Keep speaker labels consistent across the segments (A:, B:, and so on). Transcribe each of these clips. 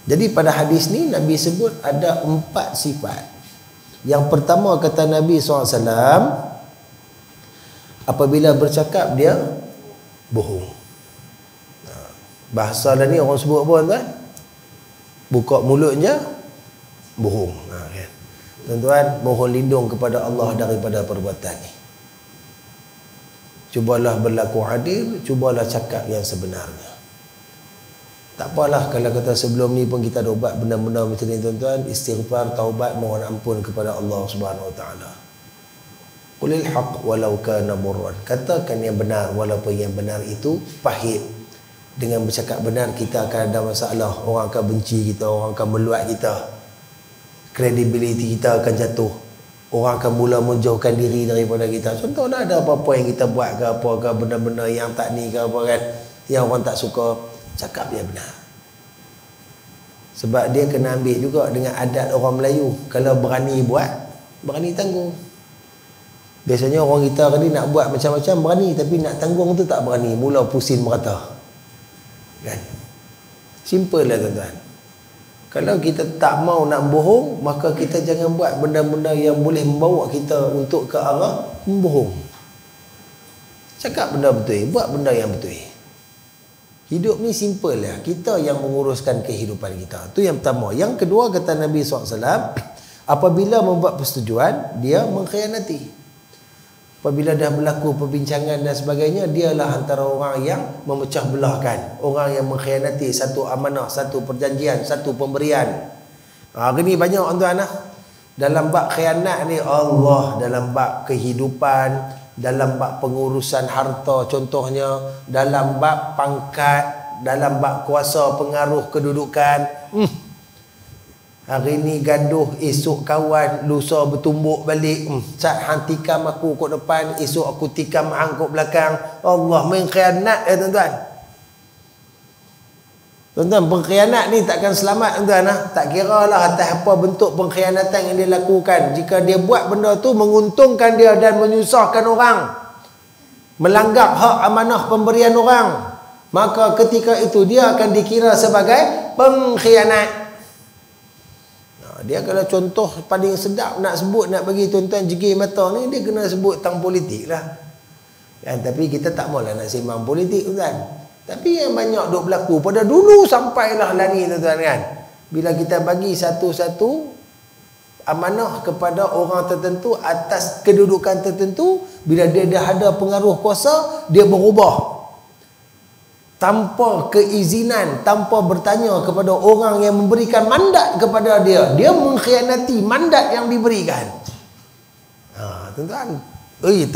A: Jadi pada hadis ni Nabi sebut ada 4 sifat. Yang pertama kata Nabi SAW, apabila bercakap dia bohong. Bahasa dah ni orang sebut apa tuan? Buka mulutnya bohong. Kan? Tuan-tuan, mohon lindung kepada Allah daripada perbuatan ni. Cubalah berlaku adil, cubalah cakap yang sebenarnya. Tak apalah kalau kata sebelum ni pun kita ada ubat benda-benda macam ni tuan-tuan, istighfar, taubat, mohon ampun kepada Allah Subhanahu Wa Taala. Qulil haqq walau kana murran. Katakan yang benar walaupun yang benar itu pahit. Dengan bercakap benar kita akan ada masalah, orang akan benci kita, orang akan meluat kita. Kredibiliti kita akan jatuh. Orang akan mula menjauhkan diri daripada kita. Contohlah ada apa-apa yang kita buat ke apa ke, benda-benda yang tak ni ke apa kan, yang orang tak suka, cakap dia benar. Sebab dia kena ambil juga dengan adat orang Melayu. Kalau berani buat, berani tanggung. Biasanya orang kita tadi nak buat macam-macam berani, tapi nak tanggung tu tak berani, mula pusing merata. Kan? Simple lah tuan-tuan. Kalau kita tak mau nak bohong, maka kita jangan buat benda-benda yang boleh membawa kita untuk ke arah membohong. Cakap benda betul, buat benda yang betul. Hidup ni simple lah. Kita yang menguruskan kehidupan kita. Itu yang pertama. Yang kedua kata Nabi SAW, apabila membuat persetujuan, dia mengkhianati. Apabila dah berlaku perbincangan dan sebagainya, dialah antara orang yang memecah belahkan, orang yang mengkhianati satu amanah, satu perjanjian, satu pemberian. Hari ni banyak tuan-tuan lah. Dalam bab khianat ni, Allah, dalam bab kehidupan, dalam bab pengurusan harta contohnya, dalam bab pangkat, dalam bab kuasa pengaruh kedudukan. Hari ni gaduh, esok kawan, lusa bertumbuk balik. Cat hang tikam aku kat depan, esok aku tikam hang kat belakang. Allah, mengkhianat ya tuan-tuan. Tuan-tuan, pengkhianat ni takkan selamat tuan-tuan. Tak kira lah atas apa bentuk pengkhianatan yang dia lakukan. Jika dia buat benda tu menguntungkan dia dan menyusahkan orang, melanggar hak amanah pemberian orang, maka ketika itu dia akan dikira sebagai pengkhianat. Dia kalau contoh paling sedap nak sebut, nak bagi tuan-tuan jegir mata ni, dia kena sebut tentang politik lah kan. Tapi kita tak maulah nak sembang politik tuan-tuan. Tapi yang banyak duk berlaku pada dulu sampailah lah ni tuan-tuan kan. Bila kita bagi satu-satu amanah kepada orang tertentu atas kedudukan tertentu, bila dia dah ada pengaruh kuasa, dia berubah tanpa keizinan, tanpa bertanya kepada orang yang memberikan mandat kepada dia. Dia mengkhianati mandat yang diberikan. Tuan-tuan,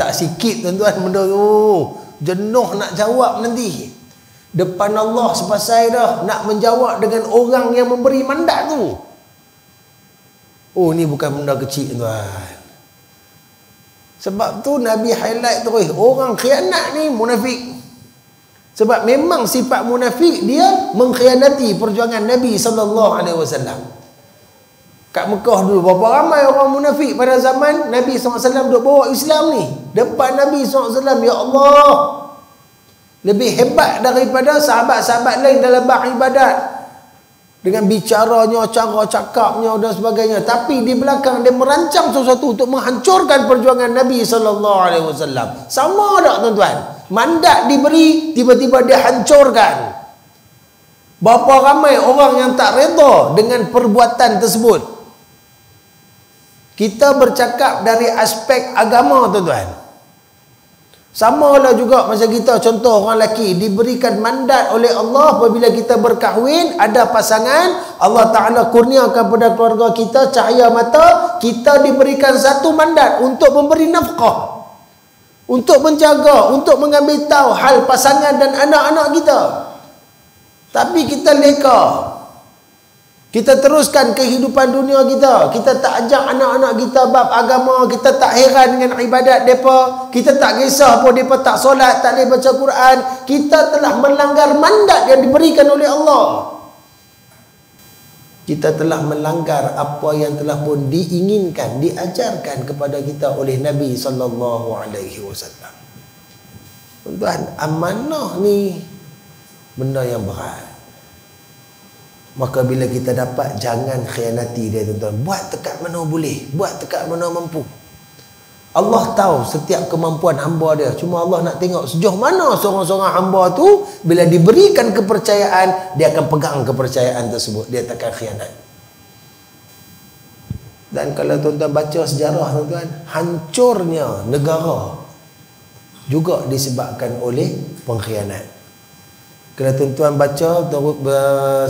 A: tak sikit tuan-tuan benda tu. Jenuh nak jawab nanti depan Allah sepasai dah nak menjawab dengan orang yang memberi mandat tu. Ni bukan benda kecil tuan. Sebab tu Nabi highlight terus, orang khianat ni munafik. Sebab memang sifat munafik dia mengkhianati perjuangan Nabi SAW. Kat Mekah dulu berapa ramai orang munafik pada zaman Nabi SAW duk bawa Islam ni. Depan Nabi SAW, ya Allah, lebih hebat daripada sahabat-sahabat lain dalam bab ibadat, dengan bicaranya, cara cakapnya dan sebagainya. Tapi di belakang dia merancang sesuatu untuk menghancurkan perjuangan Nabi SAW. Sama tak tuan-tuan? Mandat diberi, tiba-tiba dia hancurkan. Berapa ramai orang yang tak reda dengan perbuatan tersebut. Kita bercakap dari aspek agama tuan-tuan. Sama lah juga macam kita, contoh orang lelaki diberikan mandat oleh Allah apabila kita berkahwin, ada pasangan, Allah Ta'ala kurniakan kepada keluarga kita cahaya mata, kita diberikan satu mandat untuk memberi nafkah, untuk menjaga, untuk mengambil tahu hal pasangan dan anak-anak kita. Tapi kita leka, kita teruskan kehidupan dunia kita. Kita tak ajak anak-anak kita bab agama. Kita tak heran dengan ibadat mereka. Kita tak kisah pun mereka tak solat, tak boleh baca Quran. Kita telah melanggar mandat yang diberikan oleh Allah. Kita telah melanggar apa yang telah pun diinginkan, diajarkan kepada kita oleh Nabi SAW. Tuan-tuan, amanah ni benda yang berat. Maka bila kita dapat, jangan khianati dia tuan-tuan. Buat dekat mana boleh, buat dekat mana mampu. Allah tahu setiap kemampuan hamba dia. Cuma Allah nak tengok sejauh mana seorang-seorang hamba tu bila diberikan kepercayaan, dia akan pegang kepercayaan tersebut. Dia takkan khianat. Dan kalau tuan-tuan baca sejarah tuan-tuan, hancurnya negara juga disebabkan oleh pengkhianat. Kalau tuan-tuan baca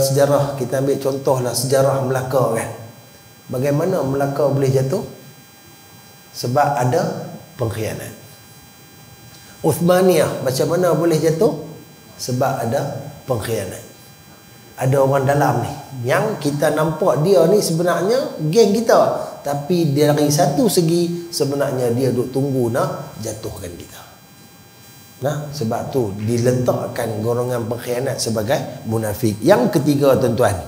A: sejarah, kita ambil contohlah sejarah Melaka kan. Bagaimana Melaka boleh jatuh? Sebab ada pengkhianat. Uthmaniyah macam mana boleh jatuh? Sebab ada pengkhianat. Ada orang dalam ni yang kita nampak dia ni sebenarnya geng kita, tapi dari satu segi sebenarnya dia duk tunggu nak jatuhkan kita. Nah, sebab tu diletakkan golongan pengkhianat sebagai munafik. Yang ketiga tuan-tuan,